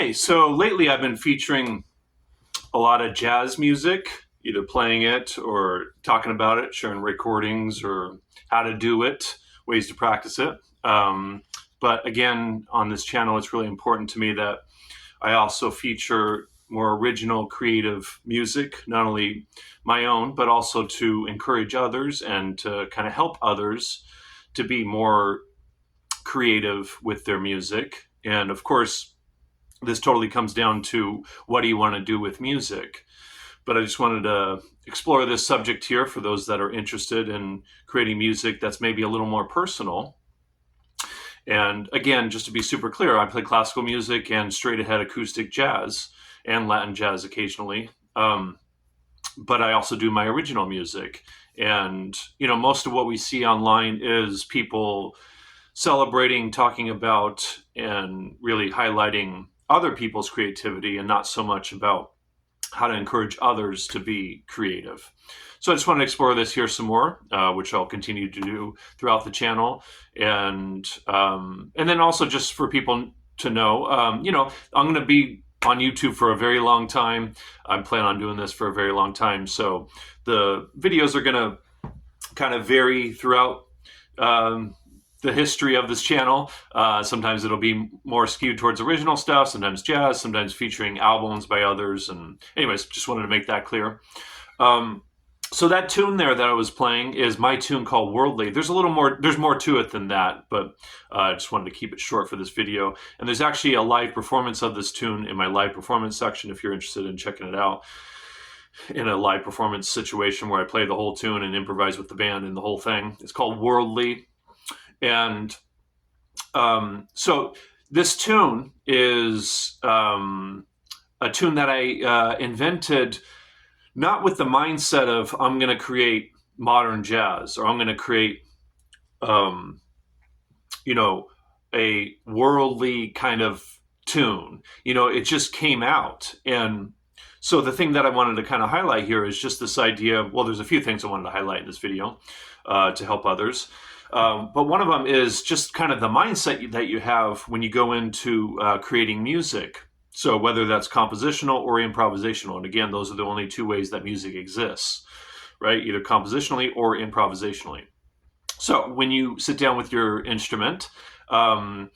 Hey, so lately I've been featuring a lot of jazz music, either playing it or talking about it, sharing recordings or how to do it, ways to practice it. But again, on this channel, it's really important to me that I also feature more original creative music, not only my own, but also to encourage others and to kind of help others to be more creative with their music. And of course, this totally comes down to what do you want to do with music. But I just wanted to explore this subject here for those that are interested in creating music that's maybe a little more personal. And again, just to be super clear, I play classical music and straight ahead acoustic jazz and Latin jazz occasionally. But I also do my original music. And, most of what we see online is people celebrating, talking about, and really highlighting other people's creativity and not so much about how to encourage others to be creative. So I just want to explore this here some more, which I'll continue to do throughout the channel. And then also just for people to know, I'm going to be on YouTube for a very long time. I plan on doing this for a very long time. So the videos are going to kind of vary throughout the history of this channel. Sometimes it'll be more skewed towards original stuff, sometimes jazz, sometimes featuring albums by others. And anyways, just wanted to make that clear. So that tune there that I was playing is my tune called Worldly. There's more to it than that, but I just wanted to keep it short for this video. And there's actually a live performance of this tune in my live performance section if you're interested in checking it out, in a live performance situation where I play the whole tune and improvise with the band and the whole thing. It's called Worldly. And so this tune is a tune that I invented not with the mindset of I'm going to create modern jazz or I'm going to create, a worldly kind of tune. It just came out. And so the thing that I wanted to kind of highlight here is just this idea. Well, there's a few things I wanted to highlight in this video to help others. But one of them is just kind of the mindset that you have when you go into creating music. So whether that's compositional or improvisational. And again, those are the only two ways that music exists, right? Either compositionally or improvisationally. So when you sit down with your instrument and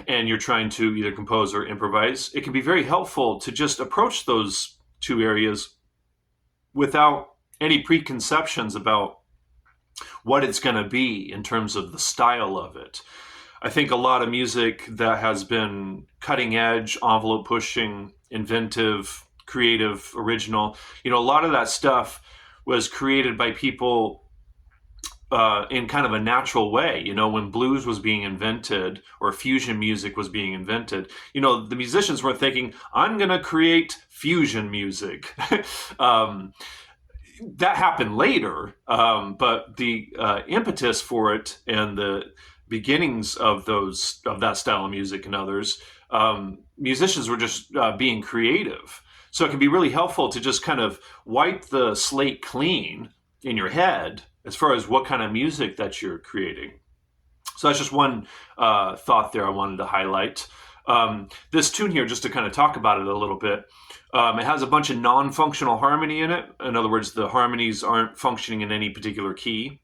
you're trying to either compose or improvise, it can be very helpful to just approach those two areas without any preconceptions about what it's going to be in terms of the style of it. I think a lot of music that has been cutting edge, envelope pushing, inventive, creative, original, a lot of that stuff was created by people in kind of a natural way. When blues was being invented or fusion music was being invented, the musicians were thinking, I'm going to create fusion music. That happened later, but the impetus for it and the beginnings of that style of music and others, musicians were just being creative. So it can be really helpful to just kind of wipe the slate clean in your head as far as what kind of music that you're creating. So that's just one thought there I wanted to highlight. This tune here, just to kind of talk about it a little bit, it has a bunch of non-functional harmony in it. In other words, the harmonies aren't functioning in any particular key,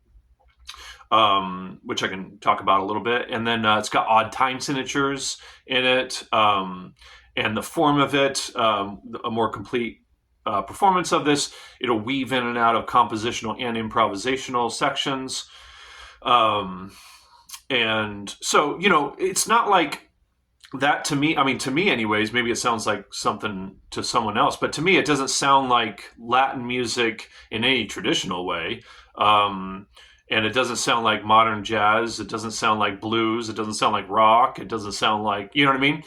which I can talk about a little bit. And then it's got odd time signatures in it. And the form of it, a more complete performance of this, it'll weave in and out of compositional and improvisational sections. And so, it's not like that to me. I mean, to me anyways, maybe it sounds like something to someone else, but to me, it doesn't sound like Latin music in any traditional way. And it doesn't sound like modern jazz. It doesn't sound like blues. It doesn't sound like rock. It doesn't sound like, you know what I mean?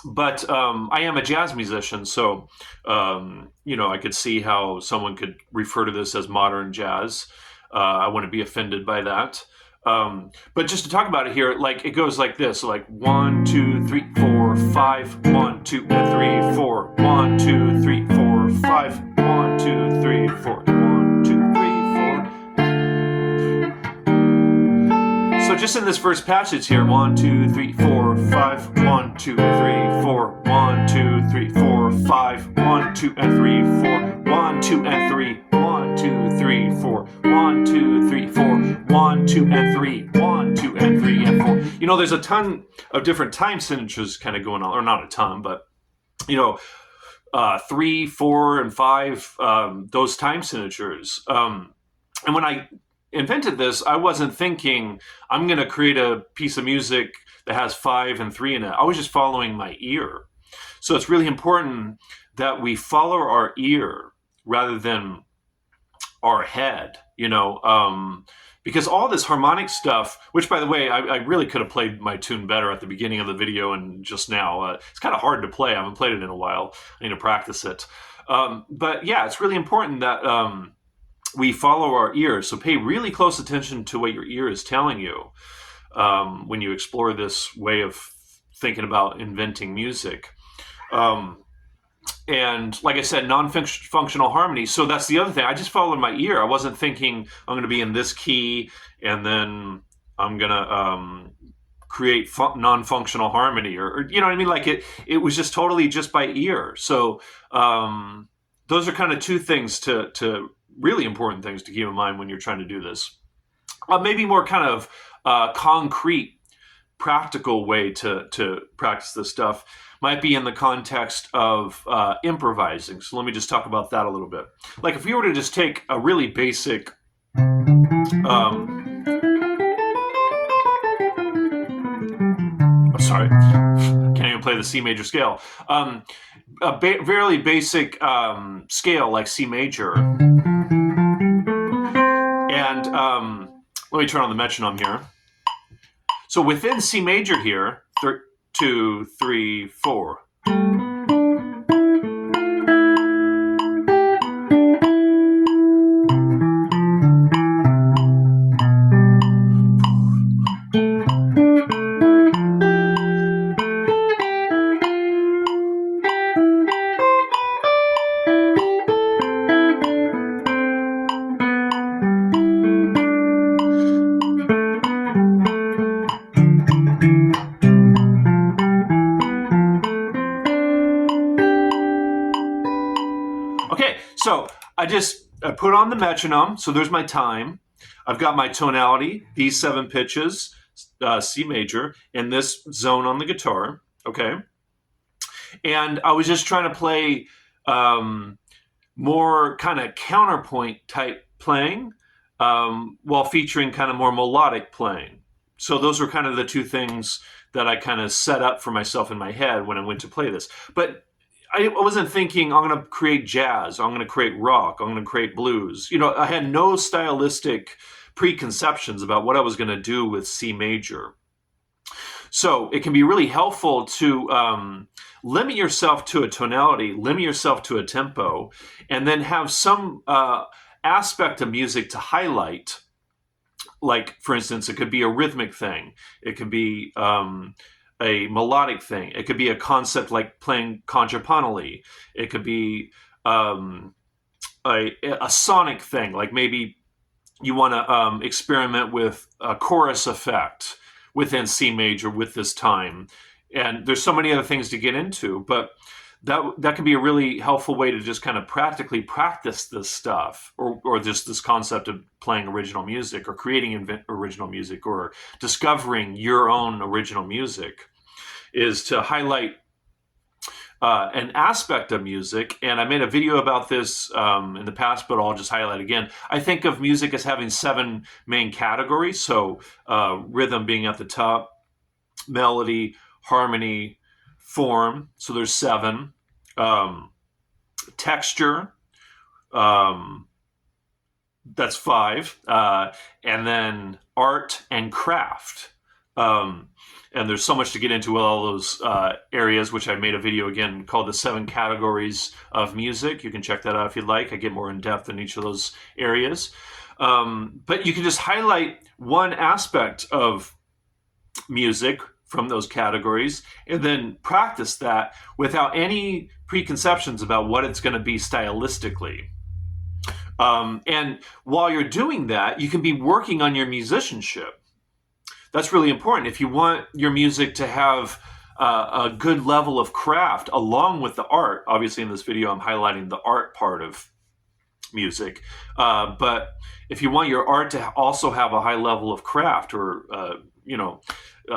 But I am a jazz musician, so, I could see how someone could refer to this as modern jazz. I wouldn't be offended by that. But just to talk about it here, like it goes like this, so like 1, 2, 3, 4, 5, 1, 2, 3, 4, 1, 2, 3, 4, 5, 1, 2, 3, 4, 1, 2, 3, 4. So just in this first passage here, 1, 2, 3, 4, 4, 5. 1, 2, 3, 4. 1, 2, 3, 4, 5. 1, 2, and 3, 4. 1, 2, and 3. 1, 2, 3, 4. 1, 2, 3, 4. 1, 2, and 3. 1, 2, and 3, and 4. You know, there's a ton of different time signatures kind of going on, or not a ton, but, you know, 3, 4, and 5, those time signatures. And when I invented this, I wasn't thinking I'm going to create a piece of music that has 5 and 3 in it. I was just following my ear. So it's really important that we follow our ear rather than our head, you know, because all this harmonic stuff, which, by the way, I really could have played my tune better at the beginning of the video and just now. It's kind of hard to play. I haven't played it in a while. I need to practice it. But yeah, it's really important that we follow our ears. So pay really close attention to what your ear is telling you when you explore this way of thinking about inventing music. And like I said, non-functional harmony. So that's the other thing. I just followed my ear. I wasn't thinking I'm going to be in this key and then I'm going to create non-functional harmony, or you know what I mean? Like it was just totally just by ear. So those are kind of two things to really important things to keep in mind when you're trying to do this. Maybe more kind of concrete, practical way to practice this stuff might be in the context of improvising. So let me just talk about that a little bit. Like if we were to just take a really basic sorry, can't even play the C major scale. A very basic scale like C major. And let me turn on the metronome here. So within C major here, 2, 3, 4. So I just put on the metronome. So there's my time. I've got my tonality, these 7 pitches, C major, in this zone on the guitar. Okay. And I was just trying to play more kind of counterpoint type playing while featuring kind of more melodic playing. So those were kind of the two things that I kind of set up for myself in my head when I went to play this. But I wasn't thinking I'm going to create jazz, I'm going to create rock, I'm going to create blues. You know, I had no stylistic preconceptions about what I was going to do with C major. So it can be really helpful to limit yourself to a tonality, limit yourself to a tempo, and then have some aspect of music to highlight. Like, for instance, it could be a rhythmic thing. It could be a melodic thing. It could be a concept like playing contrapuntal. It could be a sonic thing, like maybe you want to experiment with a chorus effect within C major with this time. And there's so many other things to get into, but that can be a really helpful way to just kind of practically practice this stuff, or just this concept of playing original music or creating original music or discovering your own original music, is to highlight an aspect of music. And I made a video about this in the past, but I'll just highlight again. I think of music as having 7 main categories. So rhythm being at the top, melody, harmony, form. So there's 7. Texture, that's 5. And then art and craft. And there's so much to get into with all those areas, which I made a video again called the 7 categories of music. You can check that out if you'd like. I get more in depth in each of those areas. But you can just highlight one aspect of music from those categories and then practice that without any preconceptions about what it's going to be stylistically. And while you're doing that, you can be working on your musicianship. that's really important. If you want your music to have a good level of craft along with the art, obviously in this video I'm highlighting the art part of music, but if you want your art to also have a high level of craft, or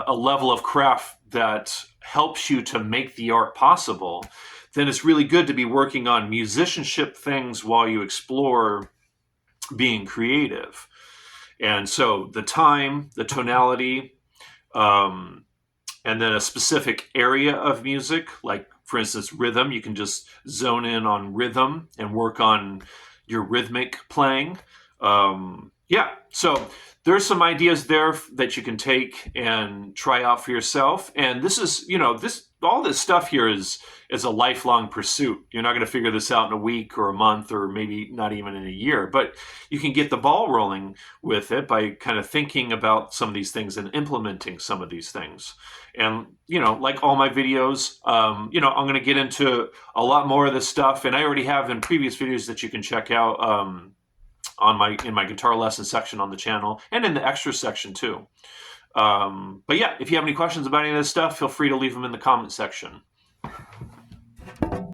a level of craft that helps you to make the art possible, then it's really good to be working on musicianship things while you explore being creative. And so the time, the tonality, and then a specific area of music, like for instance, rhythm, you can just zone in on rhythm and work on your rhythmic playing. So there's some ideas there that you can take and try out for yourself. And this is, all this stuff here is a lifelong pursuit. You're not going to figure this out in a week or a month, or maybe not even in a year, but you can get the ball rolling with it by kind of thinking about some of these things and implementing some of these things. And, like all my videos, I'm going to get into a lot more of this stuff, and I already have in previous videos that you can check out in my guitar lesson section on the channel, and in the extra section too. But yeah, if you have any questions about any of this stuff, feel free to leave them in the comment section.